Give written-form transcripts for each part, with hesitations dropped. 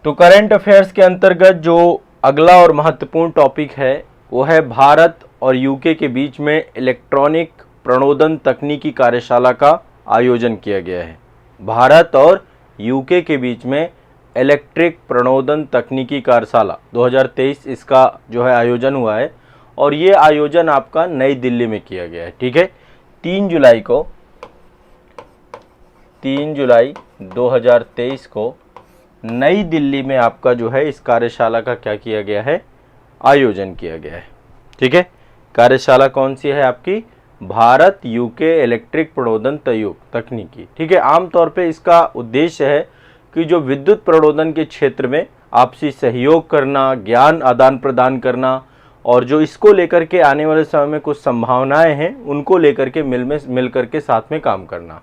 तो current affairs के अंतर्गत जो अगला और महत्वपूर्ण टॉपिक है वो है भारत और यूके के बीच में इलेक्ट्रॉनिक प्रणोदन तकनीकी कार्यशाला का आयोजन किया गया है। भारत और यूके के बीच में इलेक्ट्रिक प्रणोदन तकनीकी कार्यशाला 2023 इसका जो है आयोजन हुआ है और ये आयोजन आपका नई दिल्ली में किया गया है। ठीक है, 3 जुलाई 2023 को नई दिल्ली में आपका जो है इस कार्यशाला का क्या किया गया है, आयोजन किया गया है। ठीक है, कार्यशाला कौन सी है आपकी, भारत यूके इलेक्ट्रिक प्रणोदन तकनीकी। ठीक है, आमतौर पे इसका उद्देश्य है कि जो विद्युत प्रणोदन के क्षेत्र में आपसी सहयोग करना, ज्ञान आदान प्रदान करना और जो इसको लेकर के आने वाले समय में कुछ संभावनाएं हैं उनको लेकर के मिल करके साथ में काम करना।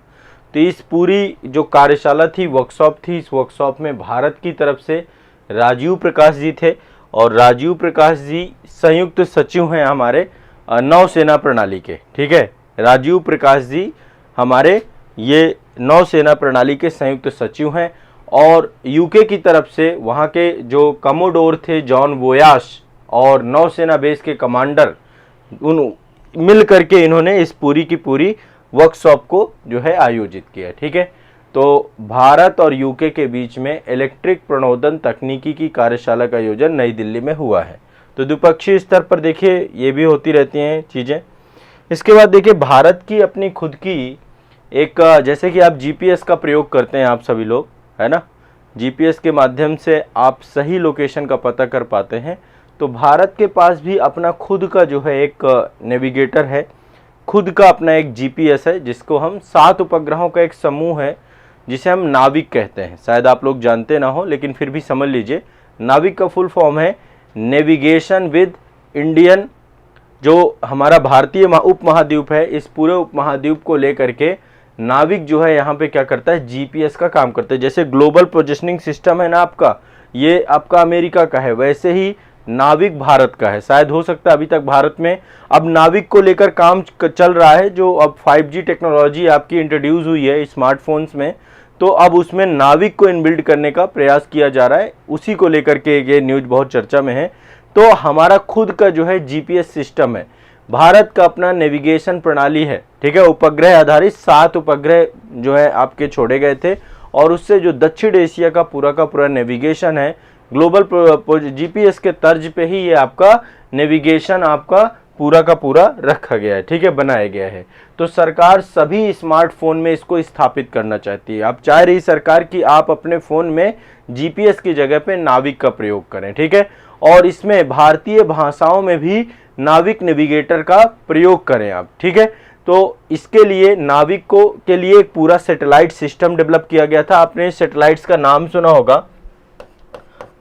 तो इस पूरी जो कार्यशाला थी, वर्कशॉप थी, इस वर्कशॉप में भारत की तरफ से राजीव प्रकाश जी थे और राजीव प्रकाश जी संयुक्त सचिव हैं हमारे नौसेना प्रणाली के। ठीक है, राजीव प्रकाश जी हमारे ये नौसेना प्रणाली के संयुक्त सचिव हैं और यूके की तरफ से वहाँ के जो कमोडोर थे जॉन वोयाश और नौसेना बेस के कमांडर उन मिल करके इन्होंने इस पूरी की पूरी वर्कशॉप को जो है आयोजित किया। ठीक है, तो भारत और यूके के बीच में इलेक्ट्रिक प्रणोदन तकनीकी की कार्यशाला का आयोजन नई दिल्ली में हुआ है। तो द्विपक्षीय स्तर पर देखिए ये भी होती रहती हैं चीज़ें। इसके बाद देखिए भारत की अपनी खुद की एक, जैसे कि आप जीपीएस का प्रयोग करते हैं आप सभी लोग, है ना, जीपीएस के माध्यम से आप सही लोकेशन का पता कर पाते हैं। तो भारत के पास भी अपना खुद का जो है एक नेविगेटर है, खुद का अपना एक जीपीएस है जिसको हम 7 उपग्रहों का एक समूह है जिसे हम नाविक कहते हैं। शायद आप लोग जानते ना हो लेकिन फिर भी समझ लीजिए, नाविक का फुल फॉर्म है नेविगेशन विद इंडियन। जो हमारा भारतीय उपमहाद्वीप है, इस पूरे उपमहाद्वीप को लेकर के नाविक जो है यहाँ पे क्या करता है, जीपीएस का काम करता है। जैसे ग्लोबल पोजिशनिंग सिस्टम है ना आपका, ये आपका अमेरिका का है, वैसे ही नाविक भारत का है। शायद हो सकता है अभी तक भारत में अब नाविक को लेकर काम चल रहा है, जो अब 5G टेक्नोलॉजी आपकी इंट्रोड्यूस हुई है स्मार्टफोन्स में, तो अब उसमें नाविक को इनबिल्ड करने का प्रयास किया जा रहा है। उसी को लेकर के ये न्यूज़ बहुत चर्चा में है। तो हमारा खुद का जो है जीपीएस सिस्टम है, भारत का अपना नेविगेशन प्रणाली है। ठीक है, उपग्रह आधारित 7 उपग्रह जो है आपके छोड़े गए थे और उससे जो दक्षिण एशिया का पूरा नेविगेशन है, ग्लोबल जीपीएस के तर्ज पे ही ये आपका नेविगेशन आपका पूरा का पूरा रखा गया है। ठीक है, बनाया गया है। तो सरकार सभी स्मार्टफोन में इसको स्थापित करना चाहती है। आप चाह रही सरकार कि आप अपने फ़ोन में जीपीएस की जगह पे नाविक का प्रयोग करें। ठीक है, और इसमें भारतीय भाषाओं में भी नाविक नेविगेटर का प्रयोग करें आप। ठीक है, तो इसके लिए नाविक को के लिए एक पूरा सैटेलाइट सिस्टम डेवलप किया गया था। आपने सैटेलाइट्स का नाम सुना होगा,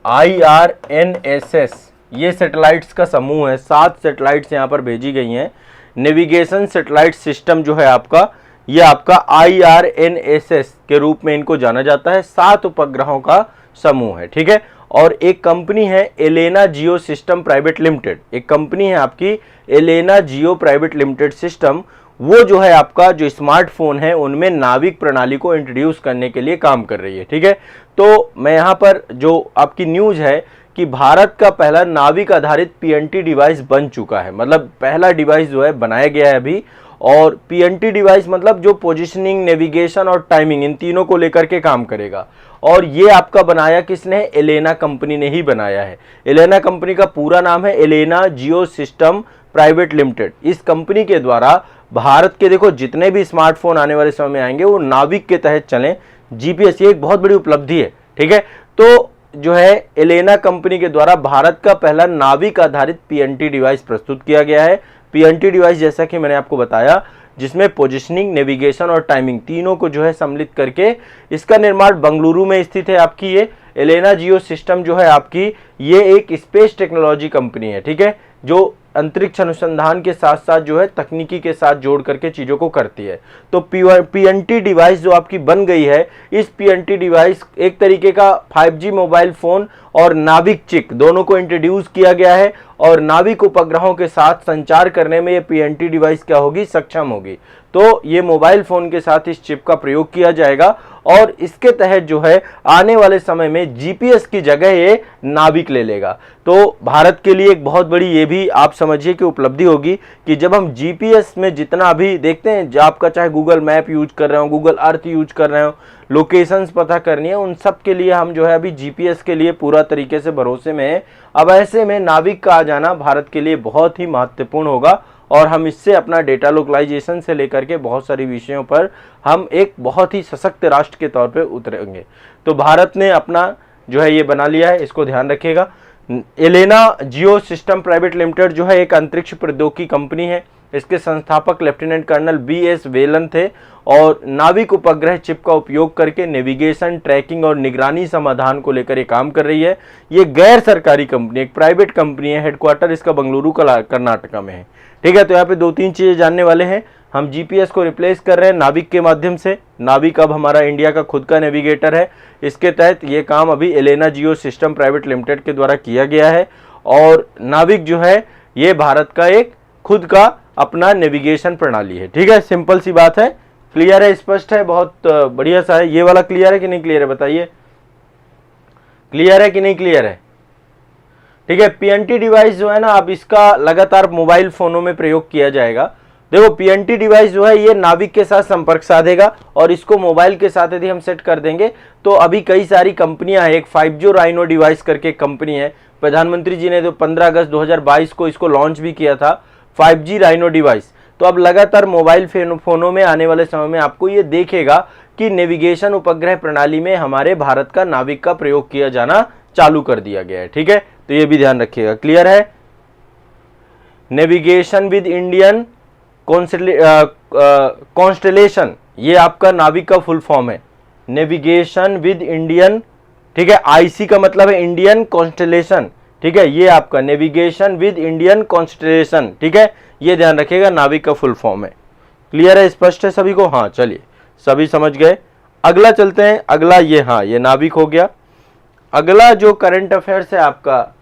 IRNSS, ये सैटेलाइट्स का समूह है। 7 सैटेलाइट्स यहाँ पर भेजी गई हैं। नेविगेशन सैटेलाइट सिस्टम जो है आपका, ये आपका IRNSS के रूप में इनको जाना जाता है। 7 उपग्रहों का समूह है। ठीक है, और एक कंपनी है एलेना जियो सिस्टम प्राइवेट लिमिटेड, एक कंपनी है आपकी एलेना जियो प्राइवेट लिमिटेड सिस्टम, वो जो है आपका जो स्मार्टफोन है उनमें नाविक प्रणाली को इंट्रोड्यूस करने के लिए काम कर रही है। ठीक है, तो मैं यहाँ पर जो आपकी न्यूज़ है कि भारत का पहला नाविक आधारित पीएनटी डिवाइस बन चुका है, मतलब पहला डिवाइस जो है बनाया गया है अभी। और पीएनटी डिवाइस मतलब जो पोजीशनिंग, नेविगेशन और टाइमिंग, इन तीनों को लेकर के काम करेगा। और ये आपका बनाया किसने, एलेना कंपनी ने ही बनाया है। एलेना कंपनी का पूरा नाम है एलेना जियो सिस्टम प्राइवेट लिमिटेड। इस कंपनी के द्वारा भारत के देखो जितने भी स्मार्टफोन आने वाले समय में आएंगे वो नाविक के तहत चलें। जीपीएस ये एक बहुत बड़ी उपलब्धि है। ठीक है, तो जो है एलेना कंपनी के द्वारा भारत का पहला नाविक आधारित पीएनटी डिवाइस प्रस्तुत किया गया है। पीएनटी डिवाइस जैसा कि मैंने आपको बताया, जिसमें पोजीशनिंग, नेविगेशन और टाइमिंग तीनों को जो है सम्मिलित करके, इसका निर्माण बेंगलुरु में स्थित है आपकी ये एलेना जियो सिस्टम जो है आपकी, ये एक स्पेस टेक्नोलॉजी कंपनी है। ठीक है, जो अंतरिक्ष अनुसंधान के साथ साथ जो है तकनीकी के साथ जोड़ करके चीज़ों को करती है। तो पीएनटी डिवाइस जो आपकी बन गई है, इस पीएनटी डिवाइस एक तरीके का 5G मोबाइल फ़ोन और नाविक चिक दोनों को इंट्रोड्यूस किया गया है और नाविक उपग्रहों के साथ संचार करने में ये पीएनटी डिवाइस क्या होगी, सक्षम होगी। तो ये मोबाइल फ़ोन के साथ इस चिप का प्रयोग किया जाएगा और इसके तहत जो है आने वाले समय में जीपीएस की जगह ये नाविक ले लेगा। तो भारत के लिए एक बहुत बड़ी ये भी आप समझिए कि उपलब्धि होगी कि जब हम जीपीएस में जितना अभी देखते हैं, जो आपका चाहे गूगल मैप यूज कर रहे हो, गूगल अर्थ यूज कर रहे हो, लोकेशंस पता करनी है, उन सब के लिए हम जो है अभी जीपीएस के लिए पूरा तरीके से भरोसे में है। अब ऐसे में नाविक का आ जाना भारत के लिए बहुत ही महत्वपूर्ण होगा और हम इससे अपना डेटा लोकलाइजेशन से लेकर के बहुत सारी विषयों पर हम एक बहुत ही सशक्त राष्ट्र के तौर पे उतरेंगे। तो भारत ने अपना जो है ये बना लिया है, इसको ध्यान रखिएगा। एलेना जियो सिस्टम प्राइवेट लिमिटेड जो है एक अंतरिक्ष प्रौद्योगिकी कंपनी है। इसके संस्थापक लेफ्टिनेंट कर्नल BS वेलन थे और नाविक उपग्रह चिप का उपयोग करके नेविगेशन, ट्रैकिंग और निगरानी समाधान को लेकर ये काम कर रही है। ये गैर सरकारी कंपनी, एक प्राइवेट कंपनी है। हेडक्वार्टर इसका बंगलुरु कर्नाटका में है। ठीक है, तो यहाँ पे 2-3 चीजें जानने वाले हैं। हम जीपीएस को रिप्लेस कर रहे हैं नाविक के माध्यम से। नाविक अब हमारा इंडिया का खुद का नेविगेटर है। इसके तहत ये काम अभी एलेना जियो सिस्टम प्राइवेट लिमिटेड के द्वारा किया गया है और नाविक जो है ये भारत का एक खुद का अपना नेविगेशन प्रणाली है। ठीक है, सिंपल सी बात है, क्लियर है, स्पष्ट है, बहुत बढ़िया सा है। ये वाला क्लियर है कि नहीं क्लियर है, बताइए क्लियर है कि नहीं क्लियर है। ठीक है, पीएनटी डिवाइस जो है ना, अब इसका लगातार मोबाइल फोनों में प्रयोग किया जाएगा। देखो पीएनटी डिवाइस जो है ये नाविक के साथ संपर्क साधेगा और इसको मोबाइल के साथ यदि हम सेट कर देंगे तो अभी कई सारी कंपनियां हैं। एक 5G राइनो डिवाइस करके कंपनी है, प्रधानमंत्री जी ने तो 15 अगस्त 2022 को इसको लॉन्च भी किया था, 5G राइनो डिवाइस। तो अब लगातार मोबाइल फोनों में आने वाले समय में आपको ये देखेगा कि नेविगेशन उपग्रह प्रणाली में हमारे भारत का नाविक का प्रयोग किया जाना चालू कर दिया गया है। ठीक है, तो ये भी ध्यान रखिएगा, क्लियर है। नेविगेशन विद इंडियन कॉन्स्टेलेशन, ये आपका नाविक का फुल फॉर्म है, नेविगेशन विद इंडियन। ठीक है, आईसी का मतलब है इंडियन कॉन्स्टेलेशन। ठीक है, ये आपका नेविगेशन विद इंडियन कॉन्स्टेलेशन। ठीक है, ये ध्यान रखिएगा, नाविक का फुल फॉर्म है। क्लियर है, स्पष्ट है सभी को। हाँ चलिए, सभी समझ गए। अगला चलते हैं। अगला ये, हाँ ये नाविक हो गया। अगला जो करंट अफेयर्स है आपका,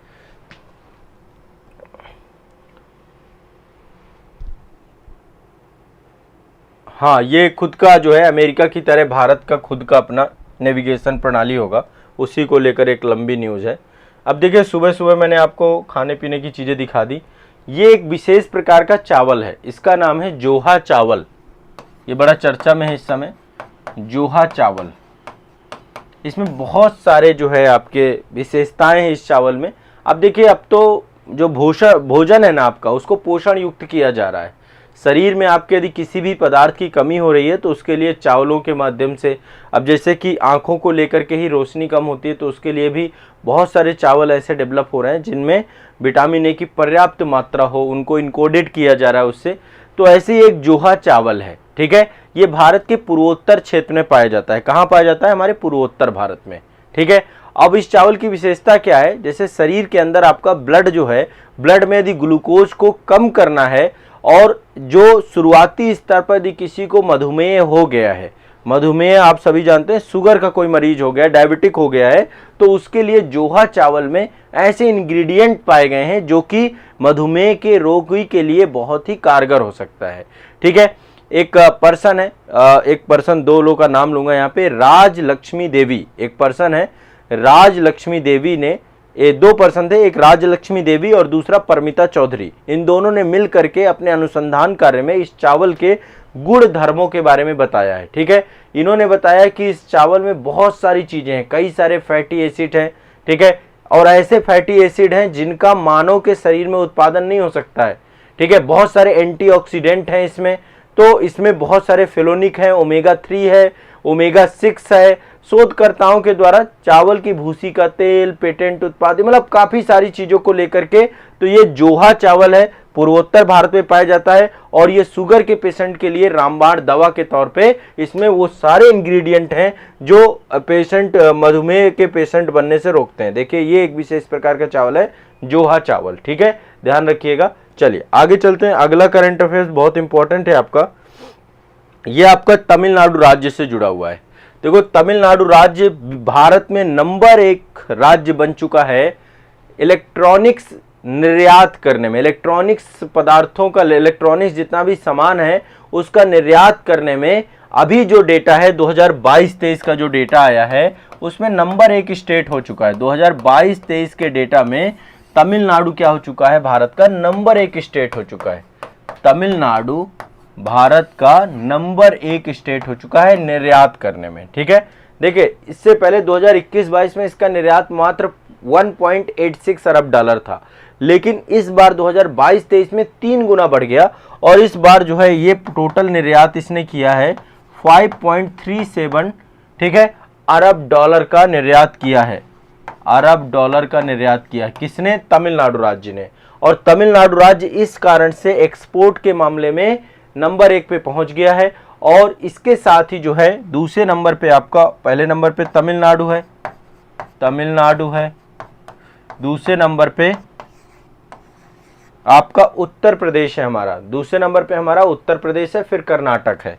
हाँ ये खुद का जो है अमेरिका की तरह भारत का खुद का अपना नेविगेशन प्रणाली होगा, उसी को लेकर एक लंबी न्यूज़ है। अब देखिए, सुबह सुबह मैंने आपको खाने पीने की चीज़ें दिखा दी। ये एक विशेष प्रकार का चावल है, इसका नाम है जोहा चावल। ये बड़ा चर्चा में है इस समय, जोहा चावल। इसमें बहुत सारे जो है आपके विशेषताएं हैं इस चावल में। अब देखिए, अब तो जो भोजन है ना आपका, उसको पोषण युक्त किया जा रहा है। शरीर में आपके यदि किसी भी पदार्थ की कमी हो रही है तो उसके लिए चावलों के माध्यम से, अब जैसे कि आंखों को लेकर के ही रोशनी कम होती है तो उसके लिए भी बहुत सारे चावल ऐसे डेवलप हो रहे हैं जिनमें विटामिन ए की पर्याप्त मात्रा हो, उनको इनकोडेड किया जा रहा है उससे। तो ऐसे ही एक जोहा चावल है। ठीक है, ये भारत के पूर्वोत्तर क्षेत्र में पाया जाता है। कहाँ पाया जाता है? हमारे पूर्वोत्तर भारत में। ठीक है, अब इस चावल की विशेषता क्या है? जैसे शरीर के अंदर आपका ब्लड जो है, ब्लड में यदि ग्लूकोज को कम करना है और जो शुरुआती स्तर पर यदि किसी को मधुमेह हो गया है, मधुमेह आप सभी जानते हैं, शुगर का कोई मरीज हो गया, डायबिटिक हो गया है, तो उसके लिए जोहा चावल में ऐसे इंग्रेडिएंट पाए गए हैं जो कि मधुमेह के रोगी के लिए बहुत ही कारगर हो सकता है। ठीक है, एक पर्सन है, एक पर्सन, दो लोगों का नाम लूंगा यहाँ पे, राज लक्ष्मी देवी एक पर्सन है। राज लक्ष्मी देवी ने, ये दो पर्सन थे, एक राज लक्ष्मी देवी और दूसरा परमिता चौधरी। इन दोनों ने मिल करके अपने अनुसंधान कार्य में इस चावल के गुण धर्मों के बारे में बताया है। ठीक है, इन्होंने बताया कि इस चावल में बहुत सारी चीजें हैं, कई सारे फैटी एसिड हैं। ठीक है, और ऐसे फैटी एसिड हैं जिनका मानव के शरीर में उत्पादन नहीं हो सकता है। ठीक है, बहुत सारे एंटीऑक्सीडेंट हैं इसमें, तो इसमें बहुत सारे फेलोनिक हैं, ओमेगा 3 है, ओमेगा 6 है। शोधकर्ताओं के द्वारा चावल की भूसी का तेल, पेटेंट उत्पाद, मतलब काफी सारी चीजों को लेकर के, तो ये जोहा चावल है, पूर्वोत्तर भारत में पाया जाता है और ये शुगर के पेशेंट के लिए रामबाण दवा के तौर पे इसमें वो सारे इंग्रेडिएंट हैं जो पेशेंट, मधुमेह के पेशेंट बनने से रोकते हैं। देखिए, ये एक विशेष प्रकार का चावल है, जोहा चावल। ठीक है, ध्यान रखिएगा। चलिए आगे चलते हैं। अगला करंट अफेयर्स बहुत इंपॉर्टेंट है आपका, ये आपका तमिलनाडु राज्य से जुड़ा हुआ है। देखो, तमिलनाडु राज्य भारत में नंबर 1 राज्य बन चुका है इलेक्ट्रॉनिक्स निर्यात करने में। इलेक्ट्रॉनिक्स पदार्थों का, इलेक्ट्रॉनिक्स जितना भी सामान है उसका निर्यात करने में अभी जो डेटा है 2022-23 का जो डेटा आया है उसमें नंबर 1 स्टेट हो चुका है। 2022-23 के डेटा में तमिलनाडु क्या हो चुका है, भारत का नंबर 1 स्टेट हो चुका है। तमिलनाडु भारत का नंबर 1 स्टेट हो चुका है निर्यात करने में। ठीक है, देखिए इससे पहले 2021-22 में इसका निर्यात मात्र 1.86 अरब डॉलर था, लेकिन इस बार 2022-23 में 3 गुना बढ़ गया और इस बार जो है ये टोटल निर्यात इसने किया है 5.37, ठीक है, अरब डॉलर का निर्यात किया है। अरब डॉलर का निर्यात किया किसने, तमिलनाडु राज्य ने। और तमिलनाडु राज्य इस कारण से एक्सपोर्ट के मामले में नंबर 1 पे पहुंच गया है। और इसके साथ ही जो है दूसरे नंबर पे आपका, पहले नंबर पे तमिलनाडु है, दूसरे नंबर पे आपका उत्तर प्रदेश है हमारा, दूसरे नंबर पे हमारा उत्तर प्रदेश है, फिर कर्नाटक है,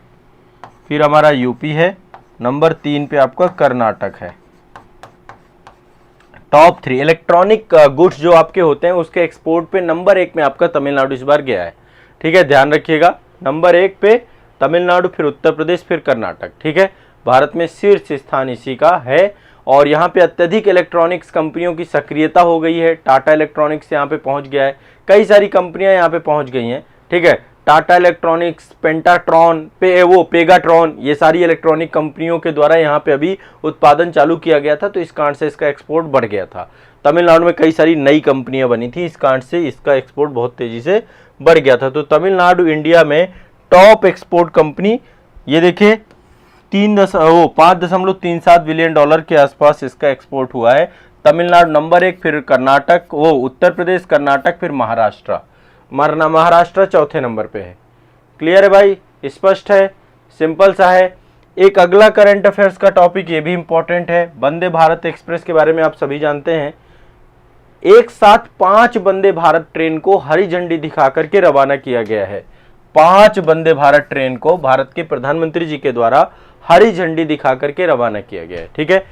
फिर हमारा यूपी है, नंबर 3 पे आपका कर्नाटक है। टॉप 3 इलेक्ट्रॉनिक गुड्स जो आपके होते हैं उसके एक्सपोर्ट पे नंबर 1 में आपका तमिलनाडु इस बार गया है। ठीक है, ध्यान रखिएगा, नंबर 1 पे तमिलनाडु, फिर उत्तर प्रदेश, फिर कर्नाटक। ठीक है, भारत में शीर्ष स्थान इसी का है। और यहाँ पे अत्यधिक इलेक्ट्रॉनिक्स कंपनियों की सक्रियता हो गई है। टाटा इलेक्ट्रॉनिक्स यहाँ पे पहुँच गया है, कई सारी कंपनियां यहाँ पे पहुँच गई हैं। ठीक है, टाटा इलेक्ट्रॉनिक्स, पेंटाट्रॉन, पेगाट्रॉन, ये सारी इलेक्ट्रॉनिक कंपनियों के द्वारा यहाँ पे अभी उत्पादन चालू किया गया था, तो इस कारण से इसका एक्सपोर्ट बढ़ गया था। तमिलनाडु में कई सारी नई कंपनियां बनी थी, इस कारण से इसका एक्सपोर्ट बहुत तेजी से बढ़ गया था। तो तमिलनाडु इंडिया में टॉप एक्सपोर्ट कंपनी, ये देखिए 5.37 बिलियन डॉलर के आसपास इसका एक्सपोर्ट हुआ है। तमिलनाडु नंबर 1, फिर कर्नाटक, उत्तर प्रदेश, कर्नाटक, फिर महाराष्ट्र। महाराष्ट्र चौथे नंबर पे है। क्लियर है भाई, स्पष्ट है, सिंपल सा है। एक अगला करंट अफेयर्स का टॉपिक, ये भी इंपॉर्टेंट है। वंदे भारत एक्सप्रेस के बारे में आप सभी जानते हैं। एक साथ 5 वंदे भारत ट्रेन को हरी झंडी दिखा करके रवाना किया गया है। 5 वंदे भारत ट्रेन को भारत के प्रधानमंत्री जी के द्वारा हरी झंडी दिखा करके रवाना किया गया है। ठीक है,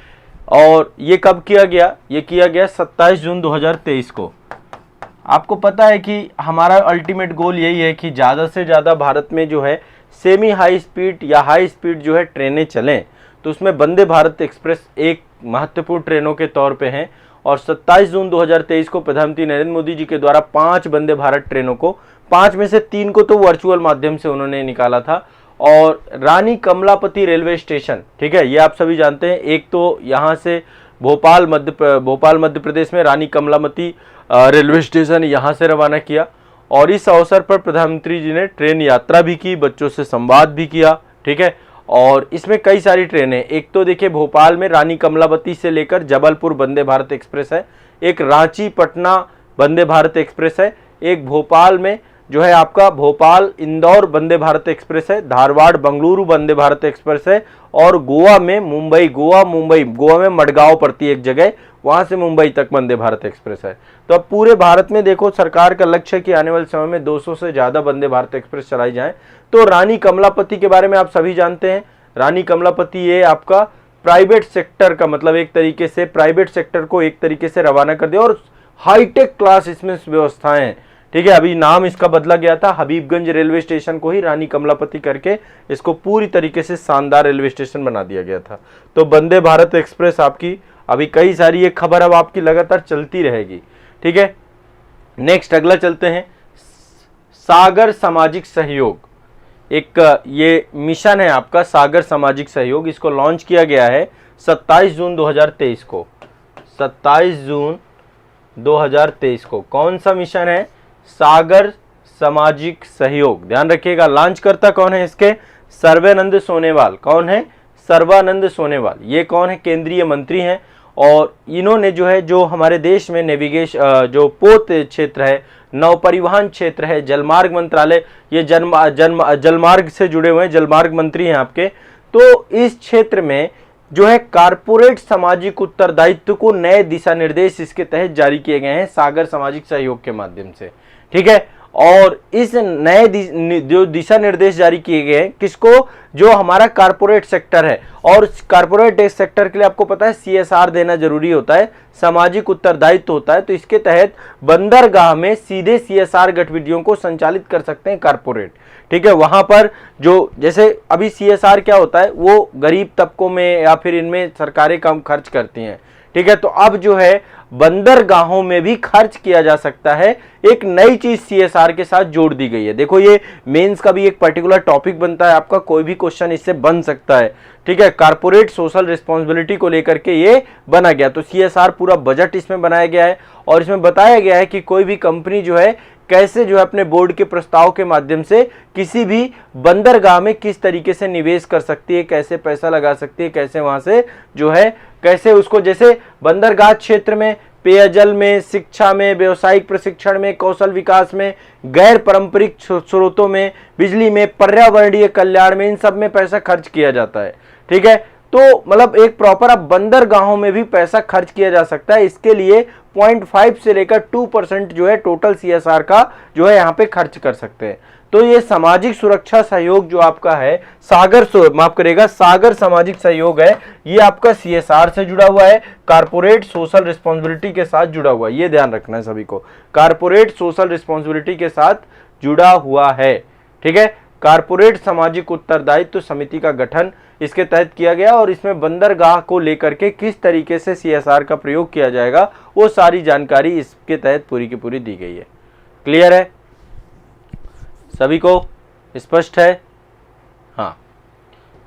और ये कब किया गया, ये किया गया 27 जून 2023 को। आपको पता है कि हमारा अल्टीमेट गोल यही है कि ज़्यादा से ज़्यादा भारत में जो है सेमी हाई स्पीड या हाई स्पीड जो है ट्रेनें चलें, तो उसमें वंदे भारत एक्सप्रेस एक महत्वपूर्ण ट्रेनों के तौर पे हैं। और 27 जून 2023 को प्रधानमंत्री नरेंद्र मोदी जी के द्वारा 5 वंदे भारत ट्रेनों को, 5 में से 3 को तो वर्चुअल माध्यम से उन्होंने निकाला था। और रानी कमलापति रेलवे स्टेशन, ठीक है, ये आप सभी जानते हैं, एक तो यहाँ से भोपाल मध्य प्रदेश में रानी कमलापति रेलवे स्टेशन यहाँ से रवाना किया। और इस अवसर पर प्रधानमंत्री जी ने ट्रेन यात्रा भी की, बच्चों से संवाद भी किया। ठीक है, और इसमें कई सारी ट्रेनें, एक तो देखिए भोपाल में रानी कमलापति से लेकर जबलपुर वंदे भारत एक्सप्रेस है, एक रांची पटना वंदे भारत एक्सप्रेस है, एक भोपाल में जो है आपका भोपाल इंदौर वंदे भारत एक्सप्रेस है, धारवाड़ बंगलुरु वंदे भारत एक्सप्रेस है, और गोवा में गोवा में मडगांव पड़ती है एक जगह, वहां से मुंबई तक वंदे भारत एक्सप्रेस है। तो अब पूरे भारत में देखो, सरकार का लक्ष्य है कि आने वाले समय में 200 से ज्यादा वंदे भारत एक्सप्रेस चलाई जाएं। तो रानी कमलापति के बारे में आप सभी जानते हैं। रानी कमलापति ये आपका प्राइवेट सेक्टर का, मतलब एक तरीके से प्राइवेट सेक्टर को एक तरीके से रवाना कर दिया, और हाईटेक क्लास इसमें व्यवस्थाएं। ठीक है, अभी नाम इसका बदला गया था, हबीबगंज रेलवे स्टेशन को ही रानी कमलापति करके इसको पूरी तरीके से शानदार रेलवे स्टेशन बना दिया गया था। तो वंदे भारत एक्सप्रेस आपकी अभी कई सारी ये खबर अब आपकी लगातार चलती रहेगी। ठीक है, नेक्स्ट अगला चलते हैं, सागर सामाजिक सहयोग। एक ये मिशन है आपका सागर सामाजिक सहयोग, इसको लॉन्च किया गया है 27 जून 2023 को। 27 जून 2023 को कौन सा मिशन है, सागर सामाजिक सहयोग। ध्यान रखिएगा, लॉन्च करता कौन है इसके, सर्बानंद सोनोवाल। कौन है, सर्बानंद सोनोवाल। ये कौन है, केंद्रीय मंत्री हैं। और इन्होंने जो है, जो हमारे देश में नेविगेशन, जो पोत क्षेत्र है, नौ परिवहन क्षेत्र है, जलमार्ग मंत्रालय, ये जलमार्ग से जुड़े हुए हैं, जलमार्ग मंत्री हैं आपके। तो इस क्षेत्र में जो है कारपोरेट सामाजिक उत्तरदायित्व को नए दिशा निर्देश इसके तहत जारी किए गए हैं सागर सामाजिक सहयोग के माध्यम से। ठीक है, और इस नए जो दिशा निर्देश जारी किए गए हैं किसको, जो हमारा कारपोरेट सेक्टर है। और कारपोरेट सेक्टर के लिए आपको पता है CSR देना जरूरी होता है, सामाजिक उत्तरदायित्व होता है। तो इसके तहत बंदरगाह में सीधे CSR गतिविधियों को संचालित कर सकते हैं कारपोरेट। ठीक है। वहां पर जो जैसे अभी CSR क्या होता है, वो गरीब तबकों में या फिर इनमें सरकारें कम खर्च करती हैं, ठीक है। तो अब जो है बंदरगाहों में भी खर्च किया जा सकता है, एक नई चीज CSR के साथ जोड़ दी गई है। देखो ये मेंस का भी एक पर्टिकुलर टॉपिक बनता है, आपका कोई भी क्वेश्चन इससे बन सकता है, ठीक है। कारपोरेट सोशल रिस्पॉन्सिबिलिटी को लेकर के ये बना गया। तो CSR पूरा बजट इसमें बनाया गया है और इसमें बताया गया है कि कोई भी कंपनी जो है कैसे जो है अपने बोर्ड के प्रस्ताव के माध्यम से किसी भी बंदरगाह में किस तरीके से निवेश कर सकती है, कैसे पैसा लगा सकती है, कैसे वहां से जो है कैसे उसको, जैसे बंदरगाह क्षेत्र में पेयजल में, शिक्षा में, व्यवसायिक प्रशिक्षण में, कौशल विकास में, गैर पारंपरिक स्रोतों में, बिजली में, पर्यावरणीय कल्याण में, इन सब में पैसा खर्च किया जाता है, ठीक है। तो मतलब एक प्रॉपर अब बंदरगाहों में भी पैसा खर्च किया जा सकता है। इसके लिए 0.5 से लेकर 2% जो है टोटल CSR का जो है यहाँ पे खर्च कर सकते हैं। तो ये सामाजिक सुरक्षा सहयोग जो आपका है, सागर सामाजिक सहयोग है, ये आपका CSR से जुड़ा हुआ है, कारपोरेट सोशल रिस्पॉन्सिबिलिटी के साथ जुड़ा हुआ है। ये ध्यान रखना है सभी को, कारपोरेट सोशल रिस्पॉन्सिबिलिटी के साथ जुड़ा हुआ है, ठीक है। कारपोरेट सामाजिक उत्तरदायित्व समिति का गठन इसके तहत किया गया और इसमें बंदरगाह को लेकर के किस तरीके से CSR का प्रयोग किया जाएगा वो सारी जानकारी इसके तहत पूरी की पूरी दी गई है। क्लियर है, सभी को स्पष्ट है? हाँ,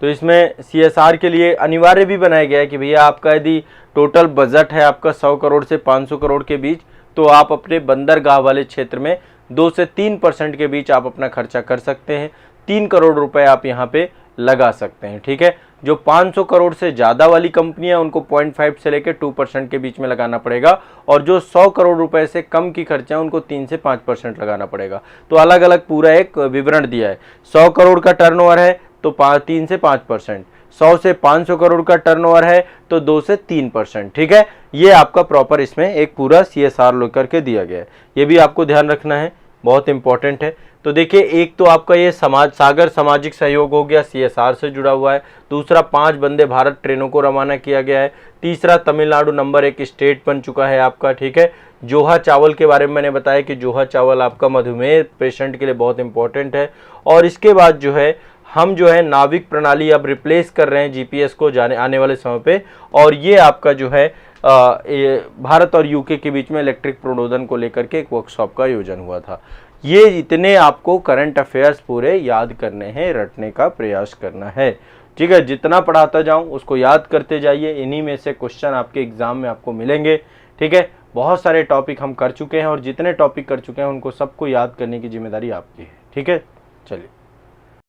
तो इसमें CSR के लिए अनिवार्य भी बनाया गया है कि भैया आपका यदि टोटल बजट है आपका 100 करोड़ से 500 करोड़ के बीच, तो आप अपने बंदरगाह वाले क्षेत्र में 2 से 3% के बीच आप अपना खर्चा कर सकते हैं। 3 करोड़ रुपए आप यहाँ पे लगा सकते हैं, ठीक है। जो 500 करोड़ से ज़्यादा वाली कंपनियां उनको 0.5 से लेकर 2% के बीच में लगाना पड़ेगा और जो 100 करोड़ रुपए से कम की खर्चा है उनको 3 से 5% लगाना पड़ेगा। तो अलग अलग पूरा एक विवरण दिया है। 100 करोड़ का टर्नओवर है तो 3 से 5%, 100 से 500 करोड़ का टर्नओवर है तो 2 से 3%, ठीक है। ये आपका प्रॉपर इसमें एक पूरा CSR लेकर के दिया गया है, ये भी आपको ध्यान रखना है, बहुत इंपॉर्टेंट है। तो देखिए, एक तो आपका ये सागर सामाजिक सहयोग हो गया, CSR से जुड़ा हुआ है। दूसरा 5 वंदे भारत ट्रेनों को रवाना किया गया है। तीसरा तमिलनाडु नंबर 1 स्टेट बन चुका है आपका, ठीक है। जोहा चावल के बारे में मैंने बताया कि जोहा चावल आपका मधुमेह पेशेंट के लिए बहुत इंपॉर्टेंट है। और इसके बाद जो है हम जो है नाविक प्रणाली अब रिप्लेस कर रहे हैं GPS को आने वाले समय पे। और ये आपका जो है भारत और UK के बीच में इलेक्ट्रिक प्रणोदन को लेकर के एक वर्कशॉप का आयोजन हुआ था। ये इतने आपको करंट अफेयर्स पूरे याद करने हैं, रटने का प्रयास करना है, ठीक है। जितना पढ़ाता जाऊं उसको याद करते जाइए, इन्हीं में से क्वेश्चन आपके एग्जाम में आपको मिलेंगे, ठीक है। बहुत सारे टॉपिक हम कर चुके हैं और जितने टॉपिक कर चुके हैं उनको सबको याद करने की जिम्मेदारी आपकी है, ठीक है। चलिए।